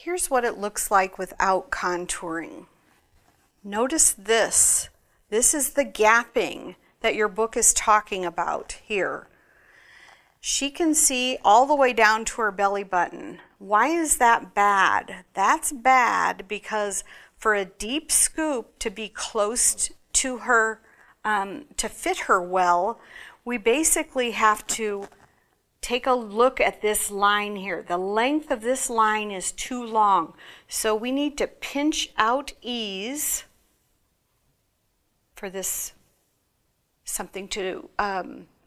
Here's what it looks like without contouring. Notice this. This is the gapping that your book is talking about here. She can see all the way down to her belly button. Why is that bad? That's bad because for a deep scoop to be close to her, to fit her well, we basically have to take a look at this line here. The length of this line is too long. So we need to pinch out ease for this. Something to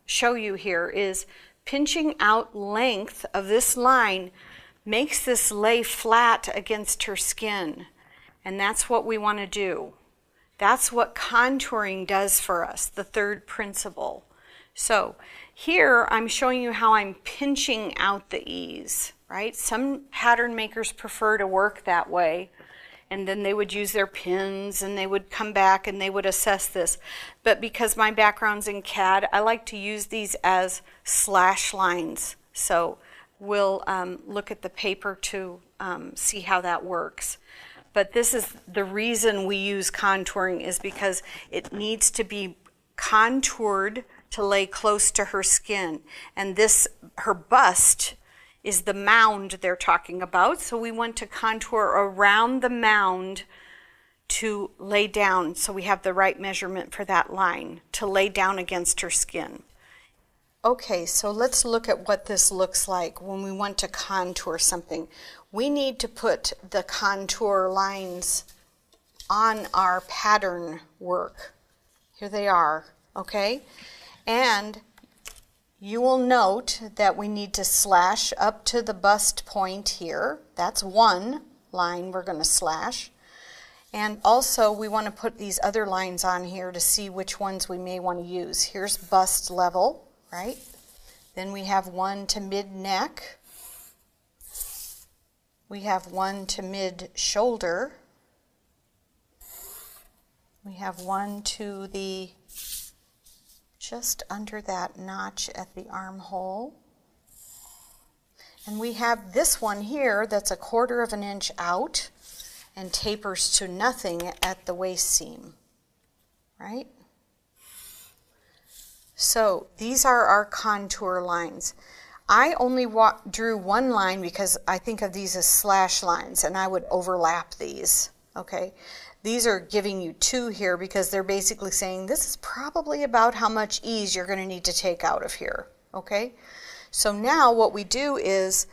show you here is pinching out length of this line makes this lay flat against her skin. And that's what we want to do. That's what contouring does for us, the third principle. So here I'm showing you how I'm pinching out the ease, right? Some pattern makers prefer to work that way, and then they would use their pins and they would come back and they would assess this. But because my background's in CAD, I like to use these as slash lines. So we'll look at the paper to see how that works. But this is the reason we use contouring, is because it needs to be contoured to lay close to her skin. And this, her bust, is the mound they're talking about. So we want to contour around the mound to lay down, so we have the right measurement for that line, to lay down against her skin. Okay, so let's look at what this looks like when we want to contour something. We need to put the contour lines on our pattern work. Here they are, okay? And you will note that we need to slash up to the bust point here. That's one line we're going to slash. And also we want to put these other lines on here to see which ones we may want to use. Here's bust level, right? Then we have one to mid-neck. We have one to mid-shoulder. We have one to the just under that notch at the armhole. And we have this one here that's 1/4 of an inch out and tapers to nothing at the waist seam, right? So these are our contour lines. I only drew one line because I think of these as slash lines, and I would overlap these, okay? These are giving you two here because they're basically saying this is probably about how much ease you're going to need to take out of here, okay? So now what we do is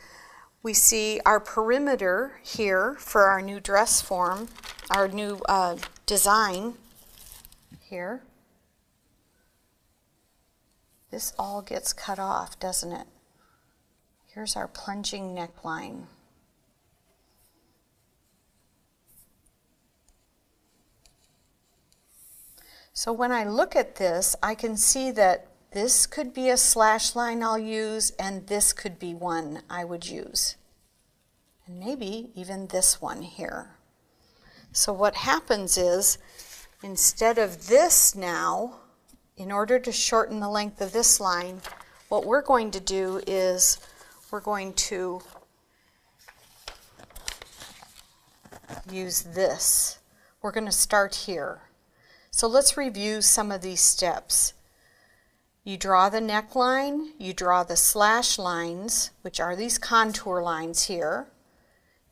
we see our perimeter here for our new dress form, our new design here. This all gets cut off, doesn't it? Here's our plunging neckline. So when I look at this, I can see that this could be a slash line I'll use, and this could be one I would use. And maybe even this one here. So what happens is, instead of this now, in order to shorten the length of this line, what we're going to do is we're going to use this. We're going to start here. So let's review some of these steps. You draw the neckline, you draw the slash lines, which are these contour lines here.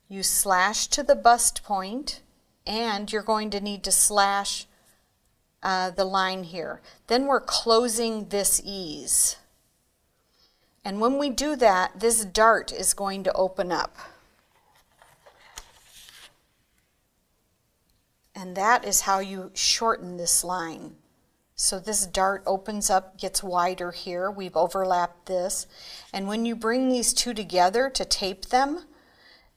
You slash to the bust point, and you're going to need to slash the line here. Then we're closing this ease. And when we do that, this dart is going to open up. And that is how you shorten this line. So this dart opens up, gets wider here. We've overlapped this. And when you bring these two together to tape them,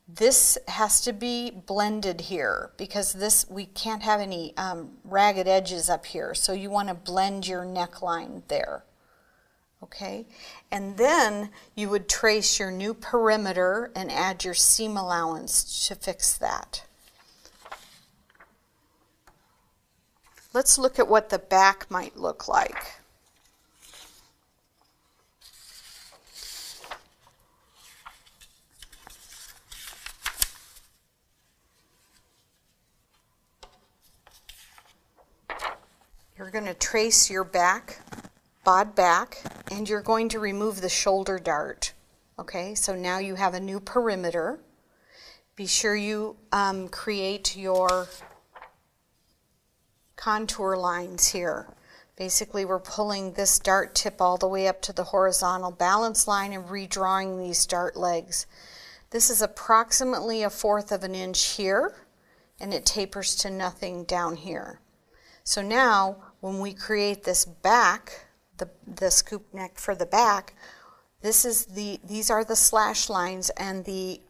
this has to be blended here because this, we can't have any ragged edges up here. So you want to blend your neckline there. Okay, and then you would trace your new perimeter and add your seam allowance to fix that. Let's look at what the back might look like. We're going to trace your back, bod back, and you're going to remove the shoulder dart. Okay, so now you have a new perimeter. Be sure you create your contour lines here. Basically, we're pulling this dart tip all the way up to the horizontal balance line and redrawing these dart legs. This is approximately 1/4 of an inch here, and it tapers to nothing down here. So now, when we create this back, the scoop neck for the back, these are the slash lines and the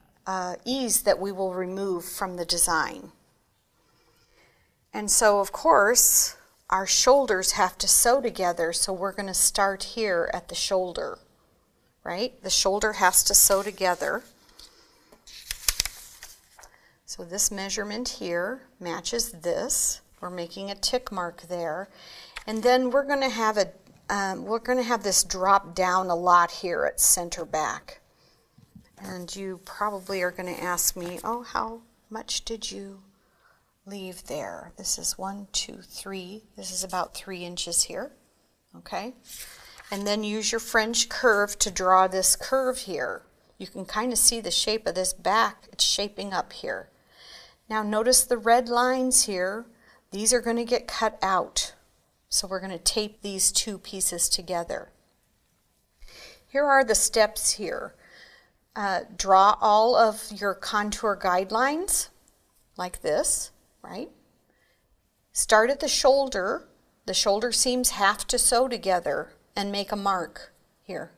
ease that we will remove from the design. And so, of course, our shoulders have to sew together, so we're going to start here at the shoulder, right? The shoulder has to sew together. So this measurement here matches this. We're making a tick mark there. And then we're going to have this drop down a lot here at center back. And you probably are going to ask me, oh, how much did you leave there? This is 1, 2, 3. This is about 3 inches here. Okay? And then use your French curve to draw this curve here. You can kind of see the shape of this back. It's shaping up here. Now notice the red lines here. These are going to get cut out. So we're going to tape these two pieces together. Here are the steps here. Draw all of your contour guidelines like this, right? Start at the shoulder. The shoulder seams have to sew together and make a mark here.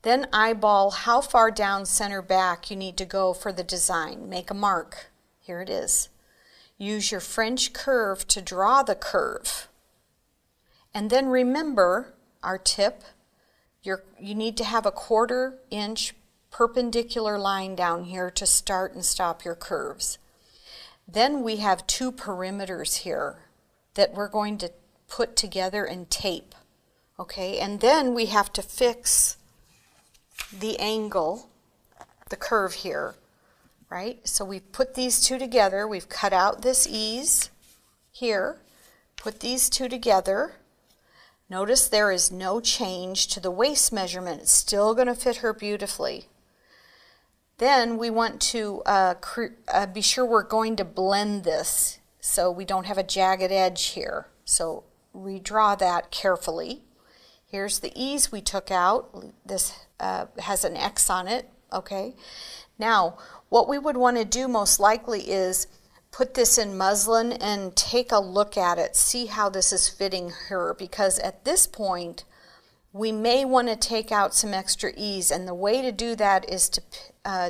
Then eyeball how far down center back you need to go for the design. Make a mark. Here it is. Use your French curve to draw the curve. And then remember our tip, you need to have a 1/4 inch perpendicular line down here to start and stop your curves. Then we have 2 perimeters here that we're going to put together and tape. Okay, and then we have to fix the angle, the curve here, right? So we've put these two together. We've cut out this ease here, put these two together. Notice there is no change to the waist measurement. It's still going to fit her beautifully. Then we want to be sure we're going to blend this so we don't have a jagged edge here. So redraw that carefully. Here's the ease we took out. This has an X on it, okay? Now, what we would want to do most likely is put this in muslin and take a look at it, see how this is fitting her, because at this point we may want to take out some extra ease, and the way to do that is to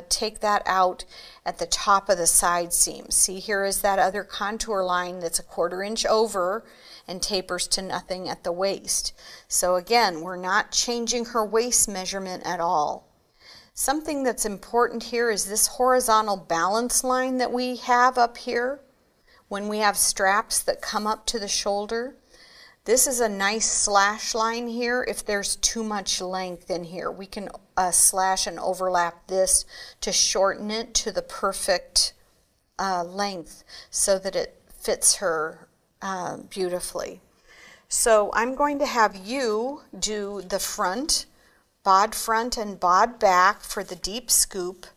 take that out at the top of the side seam. See, here is that other contour line that's a 1/4 inch over and tapers to nothing at the waist. So again, we're not changing her waist measurement at all. Something that's important here is this horizontal balance line that we have up here when we have straps that come up to the shoulder. This is a nice slash line here. If there's too much length in here, we can slash and overlap this to shorten it to the perfect length so that it fits her beautifully. So I'm going to have you do the front and bod back for the deep scoop.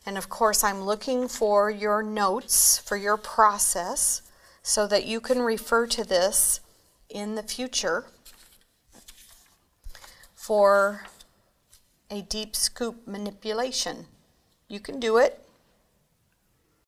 And of course, I'm looking for your notes for your process so that you can refer to this in the future for a deep scoop manipulation. You can do it.